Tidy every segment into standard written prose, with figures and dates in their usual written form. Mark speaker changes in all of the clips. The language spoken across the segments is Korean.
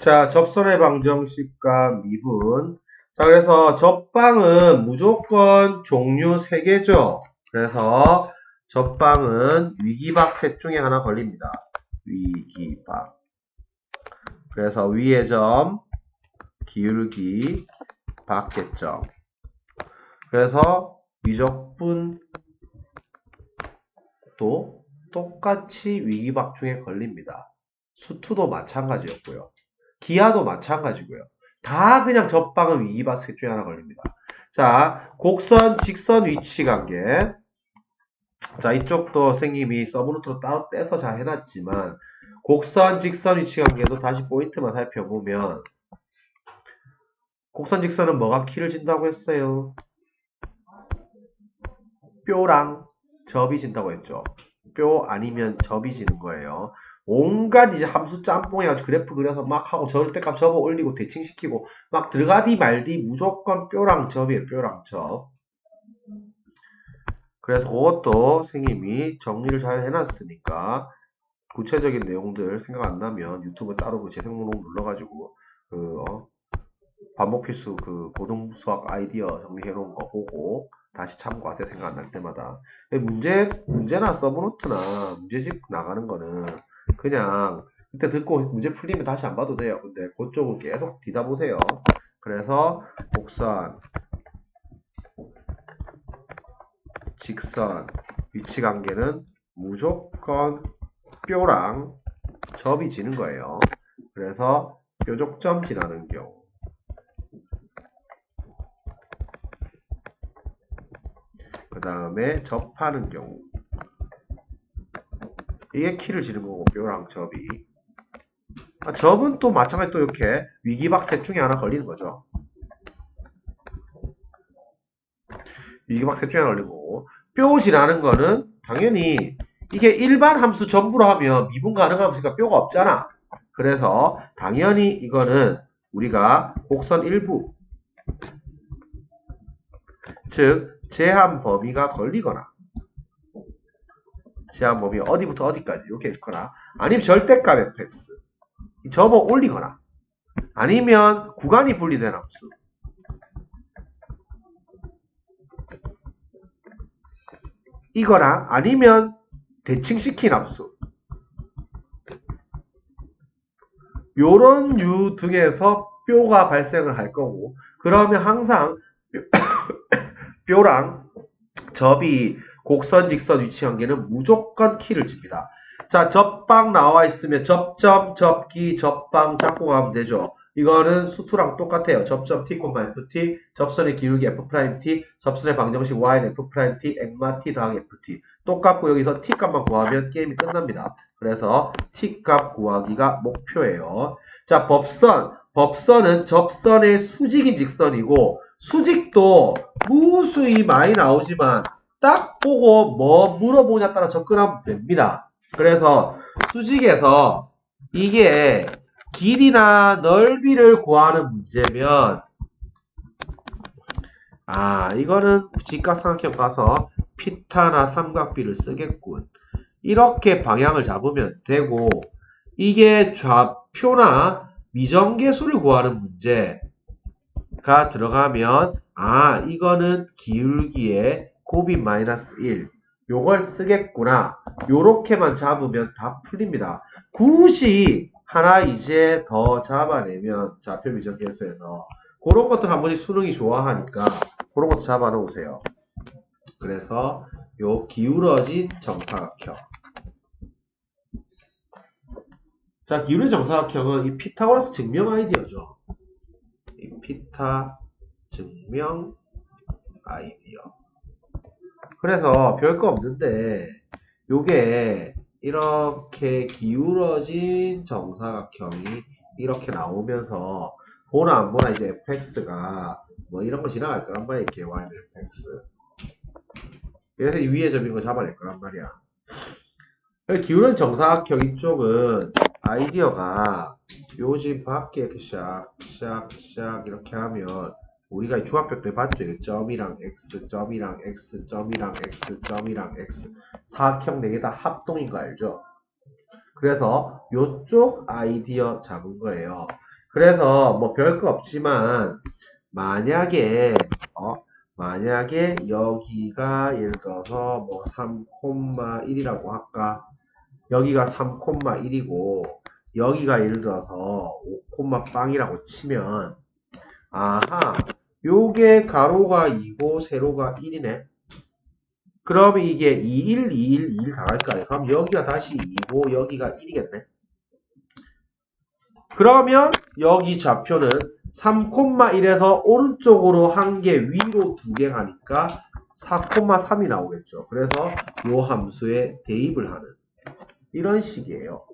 Speaker 1: 자, 접선의 방정식과 미분. 자, 그래서 접방은 무조건 종류 3개죠. 그래서 접방은 위기박 셋 중에 하나 걸립니다. 위기박. 그래서 위의 점, 기울기, 밖의 점. 그래서 위적분도 똑같이 위기박 중에 걸립니다. 수투도 마찬가지였고요. 기하도 마찬가지고요. 다 그냥 접방은 위기박 셋 중에 하나 걸립니다. 자, 곡선, 직선 위치 관계. 자, 이쪽도 선생님이 서브노트로 따로 떼서 잘 해놨지만 곡선, 직선 위치 관계도 다시 포인트만 살펴보면 곡선, 직선은 뭐가 키를 진다고 했어요? 뼈랑 접이 진다고 했죠. 뼈 아니면 접이 지는 거예요. 온갖 이제 함수 짬뽕 해가지고 그래프 그려서 막 하고 절대값 접어 올리고 대칭시키고 막 들어가디 말디 무조건 뼈랑 접이에요. 뼈랑 접. 그래서 그것도 선생님이 정리를 잘 해놨으니까 구체적인 내용들 생각 안 나면 유튜브 따로 그 재생 목록 눌러가지고 반복 필수 그 고등 수학 아이디어 정리해 놓은 거 보고 다시 참고하세요. 생각 안 날 때마다. 문제나 서브노트나 문제집 나가는 거는 그냥 그때 듣고 문제 풀리면 다시 안 봐도 돼요. 근데 그쪽은 계속 뒤다 보세요. 그래서 곡선, 직선, 위치 관계는 무조건 뼈랑 접이 지는 거예요. 그래서 뾰족점 지나는 경우. 그 다음에 접하는 경우. 이게 키를 지는 거고, 뼈랑 접이. 접은 또 마찬가지 또 이렇게 위기박 셋 중에 하나 걸리는 거죠. 위기박 셋 중에 하나 걸리는 거고. 뼈지라는 거는 당연히 이게 일반 함수 전부로 하면 미분 가능하니까 뼈가 없잖아. 그래서 당연히 이거는 우리가 곡선 일부, 즉 제한 범위가 걸리거나 제한 범위 어디부터 어디까지 이렇게 있거나 아니면 절대값 fx 접어 올리거나 아니면 구간이 분리된 함수 이거랑 아니면 대칭시킨 함수 요런 유 등에서 뼈가 발생을 할 거고 그러면 항상 뼈랑 접이 곡선, 직선 위치 관계는 무조건 키를 집니다. 자, 접방 나와 있으면 접점, 접기, 접방 잡고 가면 되죠. 이거는 수투랑 똑같아요. 접점 t, ft, 접선의 기울기 f', 접선의 방정식 y는 f', 액마 t 더하기 ft. 똑같고 여기서 t 값만 구하면 게임이 끝납니다. 그래서 t 값 구하기가 목표예요. 자, 법선. 법선은 접선의 수직인 직선이고 수직도 무수히 많이 나오지만 딱 보고 뭐 물어보냐에 따라 접근하면 됩니다. 그래서 수직에서 이게 길이나 넓이를 구하는 문제면 이거는 직각삼각형 가서 피타나 삼각비를 쓰겠군. 이렇게 방향을 잡으면 되고 이게 좌표나 미정계수를 구하는 문제가 들어가면 이거는 기울기에 곱이 마이너스 1 요걸 쓰겠구나 요렇게만 잡으면 다 풀립니다. 굳이 하나 이제 더 잡아내면 좌표 미정계수에서 그런 것들 한 번씩 수능이 좋아하니까 그런 것도 잡아 놓으세요. 그래서 요 기울어진 정사각형. 자, 기울어진 정사각형은 이 피타고라스 증명 아이디어죠. 이 피타 증명 아이디어. 그래서 별거 없는데 요게 이렇게 기울어진 정사각형이 이렇게 나오면서 보나 안 보나 이제 fx가 뭐 이런 거 지나갈 거란 말이야. 이렇게 y는 fx. 그래서 이 위에 점인 거 잡아낼 거란 말이야. 기울어진 정사각형 이쪽은 아이디어가 요 집 밖에 이렇게 샥 이렇게 하면 우리가 중학교 때 봤죠? 점이랑 x, 점이랑 x, 점이랑 x, 점이랑 x 사각형 4개 다 합동인 거 알죠? 그래서 요쪽 아이디어 잡은 거예요. 그래서 뭐 별거 없지만 만약에 여기가 예를 들어서 뭐 3,1이라고 할까? 여기가 3,1이고 여기가 예를 들어서 5,빵이라고 치면 아하 요게 가로가 2고 세로가 1이네. 그럼 이게 21, 21, 21 다 갈까요? 그럼 여기가 다시 2고 여기가 1이겠네. 그러면 여기 좌표는 3,1에서 오른쪽으로 한 개, 위로 두 개 가니까 4,3이 나오겠죠. 그래서 요 함수에 대입을 하는 이런 식이에요.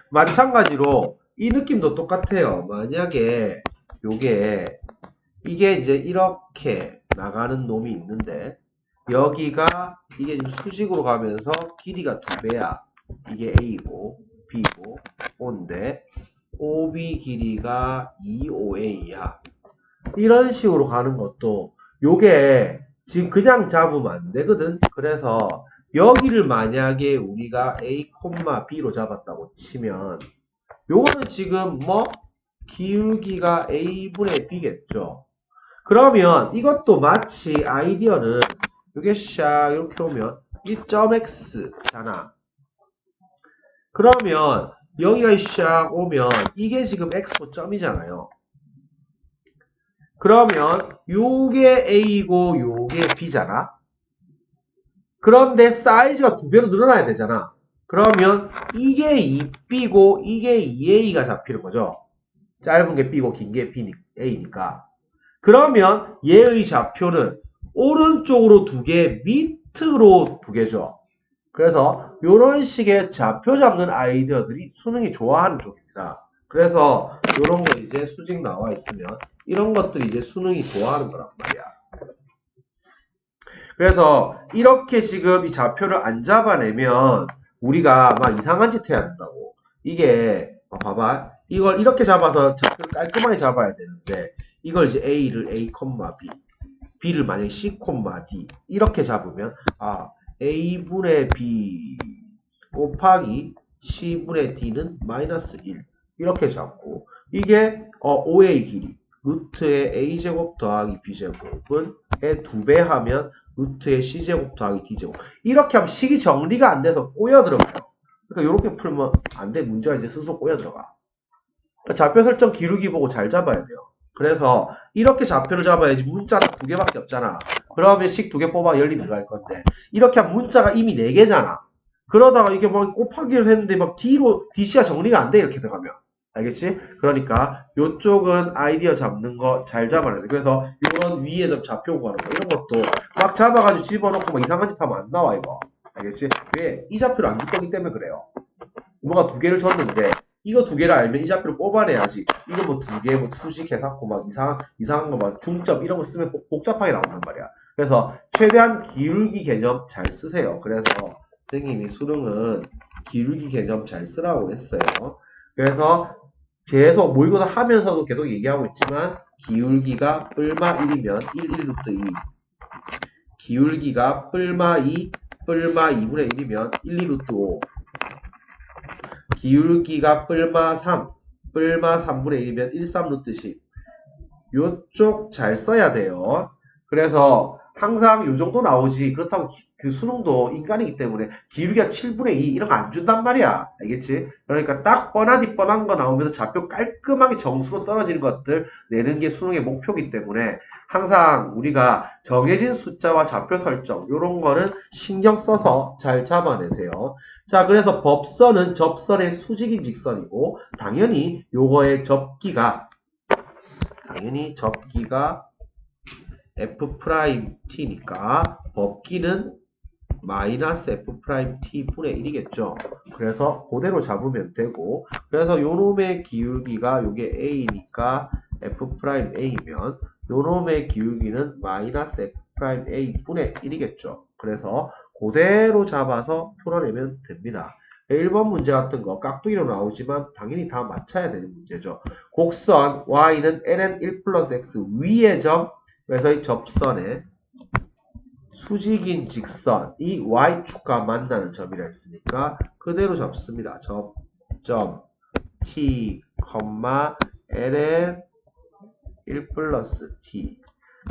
Speaker 1: 마찬가지로 이 느낌도 똑같아요. 만약에 이게 이제 이렇게 나가는 놈이 있는데 여기가 이게 지금 수직으로 가면서 길이가 2배야. 이게 A고 B고 O인데 OB 길이가 2OA야. 이런 식으로 가는 것도 요게 지금 그냥 잡으면 안 되거든. 그래서 여기를 만약에 우리가 A, B로 잡았다고 치면 요거는 지금 뭐 기울기가 A분의 B겠죠. 그러면 이것도 마치 아이디어는 요게 샥 이렇게 오면 이 점 X잖아. 그러면 여기가 샥 오면 이게 지금 X점이잖아요. 그러면 요게 A고 요게 B잖아. 그런데 사이즈가 2배로 늘어나야 되잖아. 그러면 이게 2B고 이게 2A가 잡히는 거죠. 짧은 게 B고 긴 게 A니까. 그러면 얘의 좌표는 오른쪽으로 2개, 밑으로 2개죠. 그래서 이런 식의 좌표 잡는 아이디어들이 수능이 좋아하는 쪽입니다. 그래서 이런 거 이제 수직 나와 있으면 이런 것들이 이제 수능이 좋아하는 거란 말이야. 그래서 이렇게 지금 이 좌표를 안 잡아내면 우리가 막 이상한 짓 해야 된다고. 이게 봐봐. 이걸 이렇게 잡아서 좌표를 깔끔하게 잡아야 되는데 이걸 이제 A를 A, B, B를 만약에 C, D 이렇게 잡으면 A분의 B 곱하기 C분의 D는 마이너스 1 이렇게 잡고 이게 OA 길이 루트의 A제곱 더하기 B제곱은 의 2배 하면 루트의 C제곱 더하기 D제곱 이렇게 하면 식이 정리가 안 돼서 꼬여 들어가요. 그러니까 이렇게 풀면 안 돼. 문제가 이제 스스로 꼬여 들어가. 그러니까 좌표 설정 기울기 보고 잘 잡아야 돼요. 그래서 이렇게 좌표를 잡아야지 문자가 2개밖에 없잖아. 그러면 식 2개 뽑아 열림 들어갈 건데 이렇게 하면 문자가 이미 4개잖아. 그러다가 이게 막 곱하기를 했는데 막 DC가 정리가 안 돼 이렇게 들어가면. 알겠지? 그러니까 요쪽은 아이디어 잡는 거 잘 잡아야 돼. 그래서 요런 위에 좀 좌표 구하는 거 이런 것도 막 잡아가지고 집어넣고 막 이상한 짓 하면 안 나와 이거. 알겠지? 왜? 이 좌표를 안 줄 거기 때문에 그래요. 뭐가 2개를 줬는데 이거 2개를 알면 이 좌표를 뽑아내야지. 이거 뭐 2개 뭐 수식해갖고 막 이상한 거 막 중점 이런 거 쓰면 복잡하게 나온단 말이야. 그래서 최대한 기울기 개념 잘 쓰세요. 그래서 선생님이 수능은 기울기 개념 잘 쓰라고 했어요. 그래서 계속 모의고사 하면서도 계속 얘기하고 있지만 기울기가 뿔마 1이면 1, 1 루트 2 기울기가 뿔마 2, 뿔마 2분의 1이면 1, 2 루트 5 기울기가 뿔마 3, 뿔마 3분의 1이면 1, 3 루트 10 요쪽 잘 써야 돼요. 그래서 항상 요 정도 나오지. 그렇다고 그 수능도 인간이기 때문에 기울기가 7분의 2 이런 거 안 준단 말이야. 알겠지? 그러니까 딱 뻔하디 뻔한 거 나오면서 좌표 깔끔하게 정수로 떨어지는 것들 내는 게 수능의 목표이기 때문에 항상 우리가 정해진 숫자와 좌표 설정 요런 거는 신경 써서 잘 잡아내세요. 자, 그래서 법선은 접선의 수직인 직선이고 당연히 요거의 접기가 F'T니까 법기는 마이너스 F'T 분의 1이겠죠. 그래서 그대로 잡으면 되고 그래서 요놈의 기울기가 요게 A니까 F'A면 요놈의 기울기는 마이너스 F'A 분의 1이겠죠. 그래서 그대로 잡아서 풀어내면 됩니다. 1번 문제 같은 거 깍두기로 나오지만 당연히 다 맞춰야 되는 문제죠. 곡선 y는 ln 1 플러스 x 위의 점 그래서 이 접선의 수직인 직선이 y축과 만나는 점이라 했으니까 그대로 잡습니다. 접점 t, ln 1 플러스 t.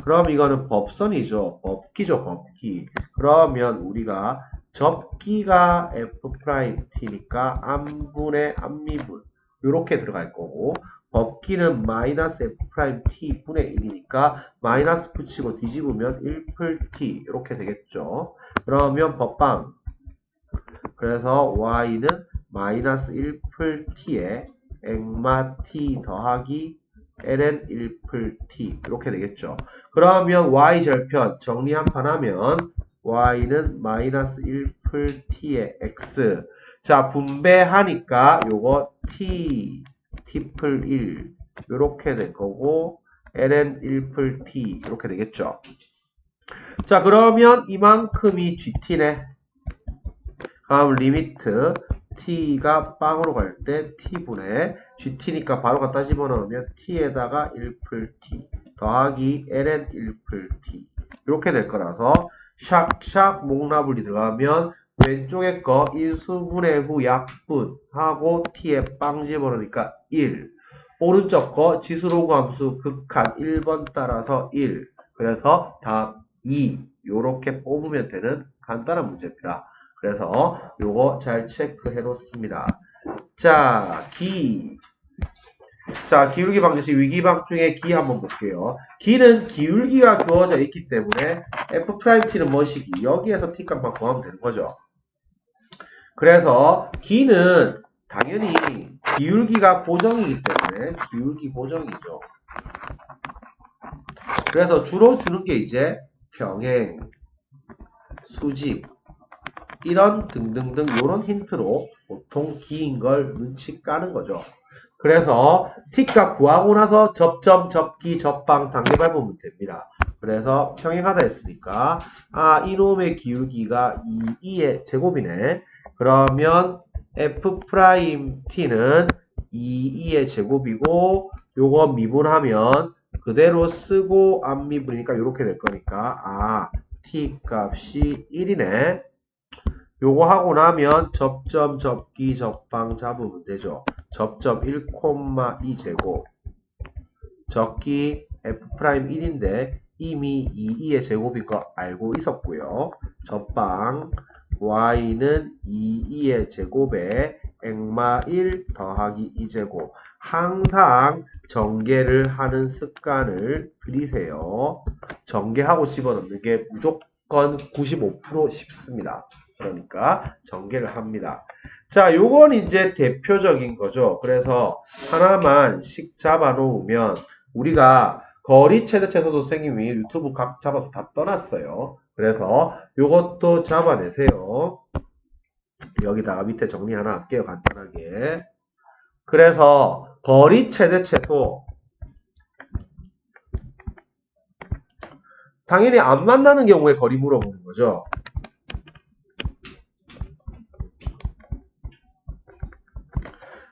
Speaker 1: 그럼 이거는 법선이죠. 법기죠, 법기. 그러면 우리가 접기가 f't니까 암분의 암미분 이렇게 들어갈 거고, 법기는 마이너스 f't 분의 1이니까 마이너스 붙이고 뒤집으면 1풀t 이렇게 되겠죠. 그러면 법방, 그래서 y는 마이너스 1풀t에 액마 t 더하기 ln 1풀t 이렇게 되겠죠. 그러면 y 절편 정리 한판 하면 y는 마이너스 1풀t의 x. 자, 분배하니까 요거 t풀 1 요렇게 될 거고 ln 1풀t 이렇게 되겠죠. 자, 그러면 이만큼이 gt네. 다음 리미트 t가 빵으로 갈 때 t분의 gt니까 바로 갖다 집어넣으면 t에다가 1풀t 더하기 ln 1풀t 이렇게 될 거라서 샥샥 목나블이 들어가면 왼쪽에 거 인수분해 후 약분 하고 t에 빵 집어넣으니까 1. 오른쪽 거 지수로그 함수 극한 1번 따라서 1. 그래서 답 2. 요렇게 뽑으면 되는 간단한 문제입니다. 그래서 요거 잘 체크해 놓습니다. 자, 기울기 방정식 위기방 중에 기 한번 볼게요. 기는 기울기가 주어져 있기 때문에 f't는 뭐시기? 여기에서 t 값만 구하면 되는 거죠. 그래서 기는 당연히 기울기가 고정이기 때문에 기울기 고정이죠. 그래서 주로 주는 게 이제 평행, 수직, 이런 등등등 요런 힌트로 보통 기인 걸 눈치 까는 거죠. 그래서 t값 구하고 나서 접점, 접기, 접방 단계발 보면 됩니다. 그래서 평행하다 했으니까 이놈의 기울기가 2의 제곱이네. 그러면 f't는 2의 제곱이고 요거 미분하면 그대로 쓰고 안 미분이니까 요렇게 될 거니까 t값이 1이네. 요거 하고 나면 접점, 접기, 접방 잡으면 되죠. 접점 1,2 제곱 접기 f'1인데 이미 2의 제곱인 거 알고 있었고요. 접방 y는 2의 제곱에 액마 1 더하기 2제곱. 항상 전개를 하는 습관을 들이세요. 전개하고 집어넣는 게 무조건 95% 쉽습니다. 그러니까 전개를 합니다. 자, 요건 이제 대표적인 거죠. 그래서 하나만씩 잡아 놓으면 우리가 거리 최대 최소도 선생님이 유튜브 각 잡아서 다 떠났어요. 그래서 요것도 잡아내세요. 여기다가 밑에 정리 하나 할게요. 간단하게. 그래서 거리 최대 최소 당연히 안 만나는 경우에 거리 물어보는 거죠.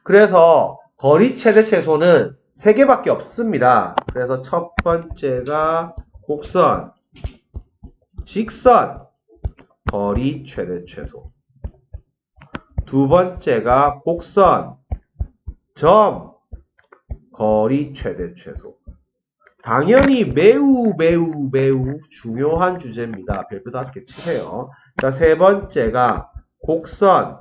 Speaker 1: 그래서 거리 최대 최소는 3개밖에 없습니다. 그래서 첫 번째가 곡선, 직선, 거리 최대 최소. 두 번째가 곡선, 점, 거리 최대 최소. 당연히 매우 중요한 주제입니다. 별표 5개 치세요. 자, 세 번째가 곡선,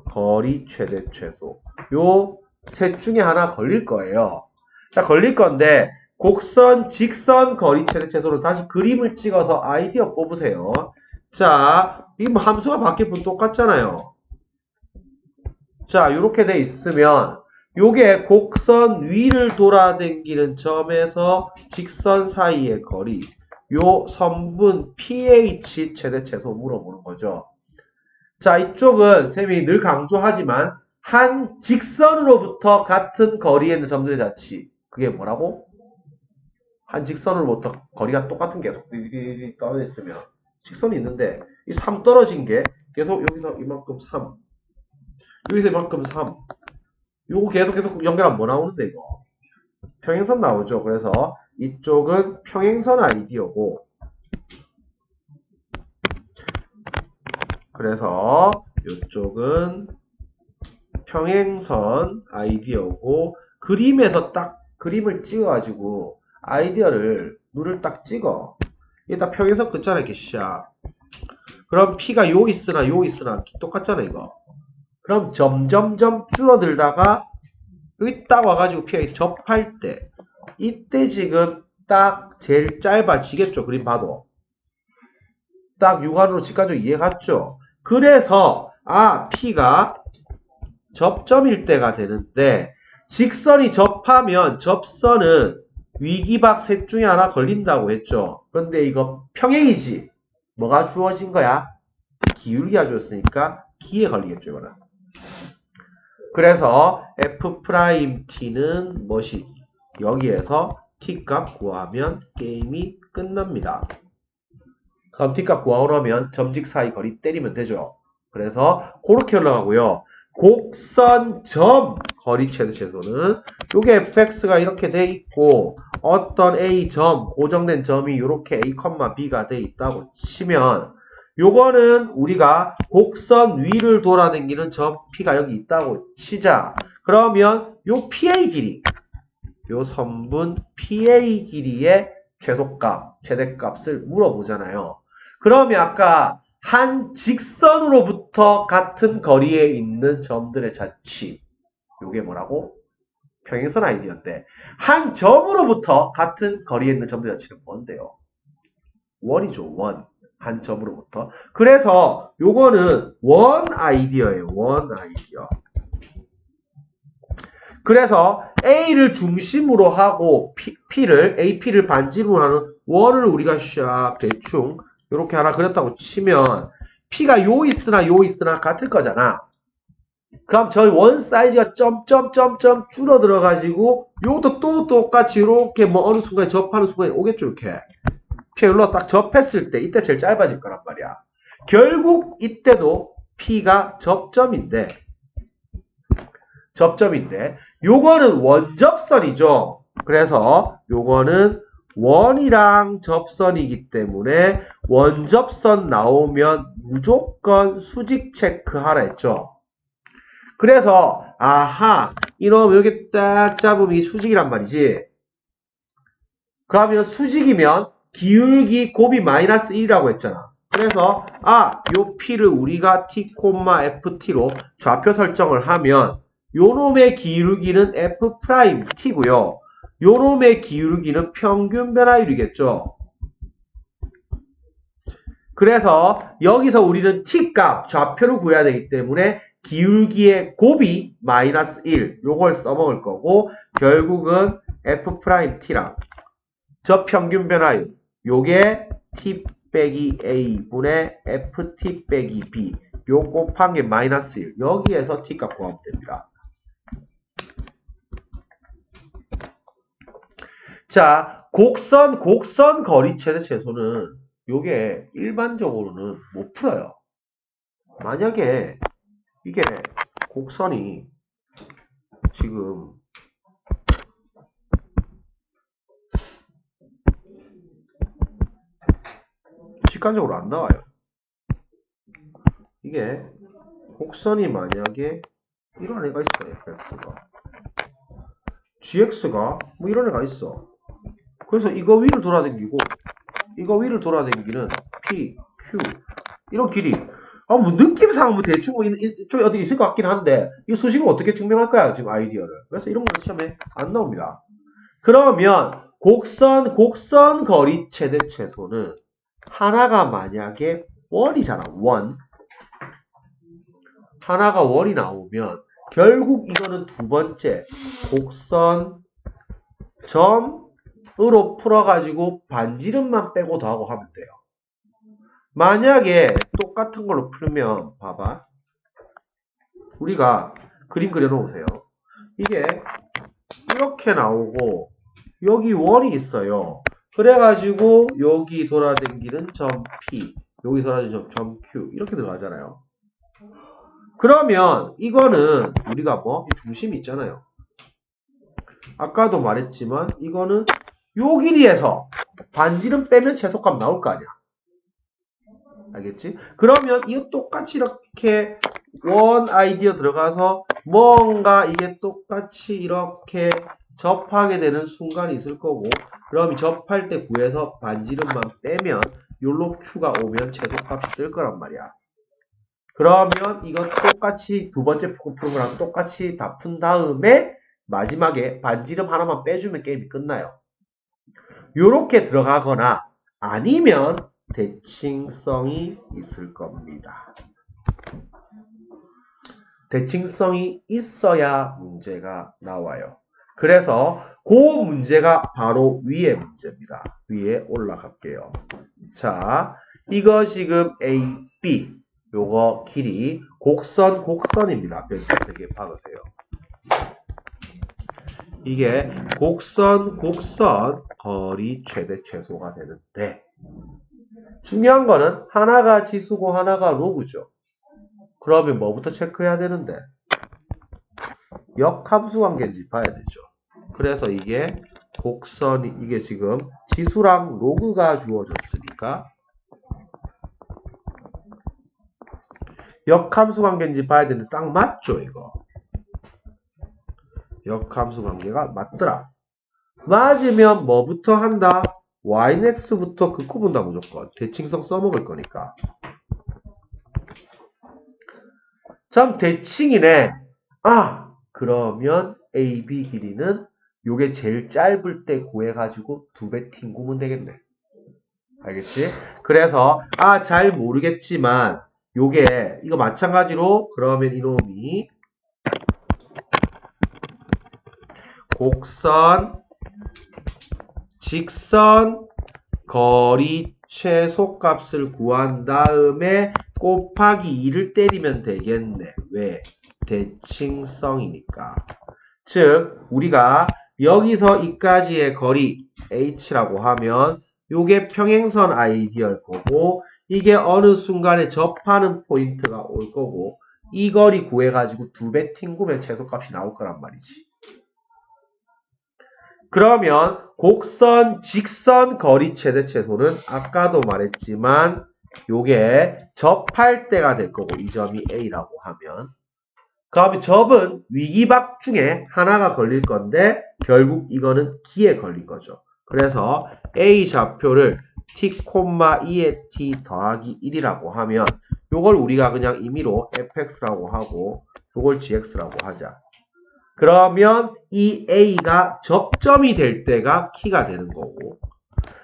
Speaker 1: 거리 최대 최소. 요 셋 중에 하나 걸릴 거예요. 자, 걸릴 건데 곡선, 직선, 거리 최대 최소로 다시 그림을 찍어서 아이디어 뽑으세요. 자, 이 함수가 바뀔 뿐 똑같잖아요. 자, 이렇게 돼 있으면 요게 곡선 위를 돌아다니는 점에서 직선 사이의 거리, 요 선분 pH 최대 최소 물어보는 거죠. 자, 이쪽은 쌤이 늘 강조하지만 한 직선으로부터 같은 거리에 있는 점들의 자치. 그게 뭐라고? 한 직선으로부터 거리가 똑같은 계속 떨어져 있으면 직선이 있는데 이 3 떨어진 게 계속 여기서 이만큼 3 여기서 이만큼 3 요거 계속 연결하면 뭐 나오는데 이거? 평행선 나오죠. 그래서 이쪽은 평행선 아이디어고 그래서 이쪽은 평행선 아이디어고 그림에서 딱 그림을 찍어가지고 아이디어를 눈을 딱 찍어. 일단 평행선 긋잖아 이렇게 샥. 그럼 P가 요 있으나 요 있으나 똑같잖아 이거. 그럼 점점점 줄어들다가 여기 딱 와가지고 P가 접할 때 이때 지금 딱 제일 짧아지겠죠. 그림 봐도. 딱 육안으로 직관적으로 이해갔죠. 그래서 P가 접점일 때가 되는데 직선이 접하면 접선은 위기박 셋 중에 하나 걸린다고 했죠. 그런데 이거 평행이지. 뭐가 주어진 거야? 기울기가 주었으니까 기에 걸리겠죠. 이거는. 그래서 F'T는 무엇이? 여기에서 T값 구하면 게임이 끝납니다. 그럼 T값 구하고 나면 점직 사이 거리 때리면 되죠. 그래서 그렇게 올라가고요. 곡선 점 거리 최대 최소는 요게 fx가 이렇게 돼 있고 어떤 a 점 고정된 점이 이렇게 a, b가 돼 있다고 치면 요거는 우리가 곡선 위를 돌아다니는 점 p가 여기 있다고 치자. 그러면 요 pa 길이 요 선분 pa 길이의 최소값 최대값을 물어보잖아요. 그러면 아까 한 직선으로부터 같은 거리에 있는 점들의 자치. 요게 뭐라고? 평행선 아이디어인데 한 점으로부터 같은 거리에 있는 점들의 자치는 뭔데요? 원이죠. 원. 한 점으로부터. 그래서 요거는 원 아이디어예요. 원 아이디어. 그래서 A를 중심으로 하고 P를 AP를 반지름으로 하는 원을 우리가 샥 대충 이렇게 하나 그렸다고 치면 P가 요 있으나 같을 거잖아. 그럼 저 원 사이즈가 점점점점 줄어들어 가지고 요것도 또 똑같이 이렇게 뭐 어느 순간에 접하는 순간에 오겠죠. 이렇게 P가 여기로 딱 접했을 때 이때 제일 짧아질 거란 말이야. 결국 이때도 P가 접점인데 요거는 원접선이죠. 그래서 요거는 원이랑 접선이기 때문에 원접선 나오면 무조건 수직 체크하라 했죠. 그래서 이놈 여기 딱 잡으면 이 수직이란 말이지. 그러면 수직이면 기울기 곱이 마이너스 1이라고 했잖아. 그래서 요 P를 우리가 T, FT로 좌표 설정을 하면 요놈의 기울기는 F'T고요. 요놈의 기울기는 평균 변화율이겠죠. 그래서 여기서 우리는 T값, 좌표를 구해야 되기 때문에 기울기의 곱이 마이너스 1, 요걸 써먹을 거고 결국은 F'T랑 저 평균 변화율, 요게 T 빼기 A분의 FT 빼기 B, 요 곱한 게 마이너스 1, 여기에서 T값 구하면 됩니다. 자, 곡선 거리 최대 최소는 요게 일반적으로는 못 풀어요. 만약에 이게 곡선이 지금 직관적으로 안 나와요. 이게 곡선이 만약에 이런 애가 있어요. fx가 gx가 뭐 이런 애가 있어. 그래서 이거 위를 돌아다니고 이거 위를 돌아다니는 p, q 이런 길이 뭐 느낌상 뭐 대충 이쪽에 어디 있을 것 같긴 한데 이 수식을 어떻게 증명할 거야 지금 아이디어를. 그래서 이런 거는 시험에 안 나옵니다. 그러면 곡선 거리 최대 최소는 하나가 만약에 원이잖아. 원. 하나가 원이 나오면 결국 이거는 두 번째 곡선 점으로 풀어가지고 반지름만 빼고 더하고 하면 돼요. 만약에 똑같은 걸로 풀면 봐봐. 우리가 그림 그려놓으세요. 이게 이렇게 나오고 여기 원이 있어요. 그래가지고 여기 돌아다니는 점 P, 여기 돌아다니는 점 Q 이렇게 들어가잖아요. 그러면 이거는 우리가 이 중심이 있잖아요. 아까도 말했지만 이거는 요 길이에서 반지름 빼면 최소값 나올 거 아니야. 알겠지? 그러면 이거 똑같이 이렇게 원 아이디어 들어가서 뭔가 이게 똑같이 이렇게 접하게 되는 순간이 있을 거고, 그럼 접할 때 구해서 반지름만 빼면 요로 Q가 오면 최소값이 뜰 거란 말이야. 그러면 이거 똑같이 두 번째 프로그램랑 똑같이 다 푼 다음에 마지막에 반지름 하나만 빼주면 게임이 끝나요. 요렇게 들어가거나 아니면 대칭성이 있을 겁니다. 대칭성이 있어야 문제가 나와요. 그래서 그 문제가 바로 위에 문제입니다. 위에 올라갈게요. 자, 이거 지금 A, B 요거 길이 곡선입니다. 몇 개 박으세요. 이게 곡선 거리 최대 최소가 되는데 중요한 거는 하나가 지수고 하나가 로그죠. 그러면 뭐부터 체크해야 되는데 역함수 관계인지 봐야 되죠. 그래서 이게 곡선이 이게 지금 지수랑 로그가 주어졌으니까 역함수 관계인지 봐야 되는데 딱 맞죠 이거. 역함수 관계가 맞더라. 맞으면 뭐부터 한다? yx부터 긋고 본다 무조건. 대칭성 써먹을 거니까. 참 대칭이네. 아 그러면 AB 길이는 요게 제일 짧을 때 구해가지고 2배 튕구면 되겠네. 알겠지? 그래서 잘 모르겠지만 요게 이거 마찬가지로 그러면 이놈이 곡선 직선 거리 최소값을 구한 다음에 곱하기 2를 때리면 되겠네. 왜? 대칭성이니까. 즉 우리가 여기서 이까지의 거리 h라고 하면 요게 평행선 아이디어일 거고 이게 어느 순간에 접하는 포인트가 올 거고 이 거리 구해가지고 2배 튕구면 최소값이 나올 거란 말이지. 그러면 곡선, 직선 거리 최대 최소는 아까도 말했지만 요게 접할 때가 될 거고 이 점이 A라고 하면 그러면 접은 위기박 중에 하나가 걸릴 건데 결국 이거는 기에 걸린 거죠. 그래서 A 좌표를 t, 2의 t 더하기 1이라고 하면 요걸 우리가 그냥 임의로 fx라고 하고 요걸 gx라고 하자. 그러면 이 A가 접점이 될 때가 키가 되는 거고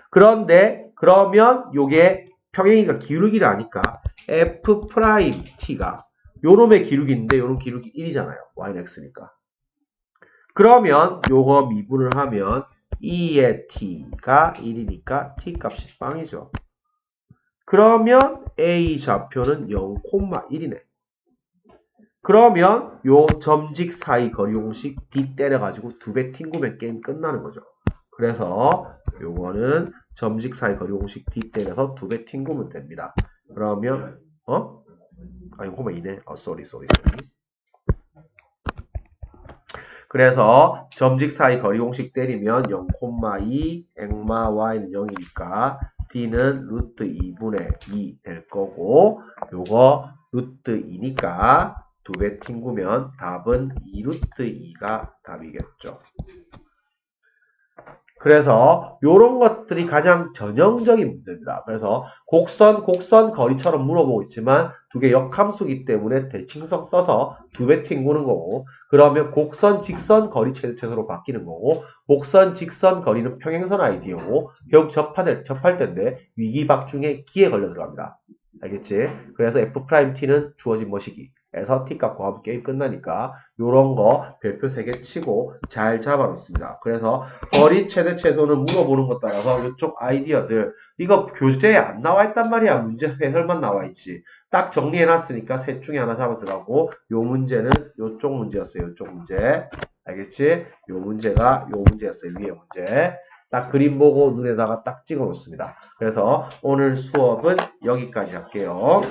Speaker 1: 그런데 그러면 요게 평행이니까 기울기라니까 F'T가 요놈의 기울기인데 요놈 기울기 1이잖아요. Y는 X니까. 그러면 요거 미분을 하면 2의 T가 1이니까 T 값이 빵이죠. 그러면 A 좌표는 0,1이네. 그러면 요 점직 사이 거리 공식 D 때려가지고 2배 튕구면 게임 끝나는 거죠. 그래서 요거는 점직 사이 거리 공식 D 때려서 2배 튕구면 됩니다. 그러면 이거 2네. 쏘리. 그래서 점직 사이 거리 공식 때리면 0,2 액마 y는 0이니까 d는 루트 2분의 2 될 거고 요거 루트 2니까 2배 튕구면 답은 2루트 2가 답이겠죠. 그래서 요런 것들이 가장 전형적인 문제입니다. 그래서 곡선 거리처럼 물어보고 있지만 두 개 역함수기 때문에 대칭성 써서 2배 튕구는 거고 그러면 곡선 직선 거리 최소로 바뀌는 거고 곡선 직선 거리는 평행선 아이디어고 결국 접할 텐데 위기박 중에 기에 걸려 들어갑니다. 알겠지? 그래서 F'T는 주어진 뭐시기 에서 T값 구하면 게임 끝나니까 요런 거 별표 3개 치고 잘 잡아놓습니다. 그래서 거리 최대 최소는 물어보는 것 따라서 이쪽 아이디어들 이거 교재에 안 나와 있단 말이야. 문제 해설만 나와 있지. 딱 정리해놨으니까 셋 중에 하나 잡아서 가고 요 문제는 요쪽 문제였어요. 요쪽 문제. 알겠지? 요 문제가 요 문제였어요. 위에 문제. 딱 그림 보고 눈에다가 딱 찍어 놓습니다. 그래서 오늘 수업은 여기까지 할게요.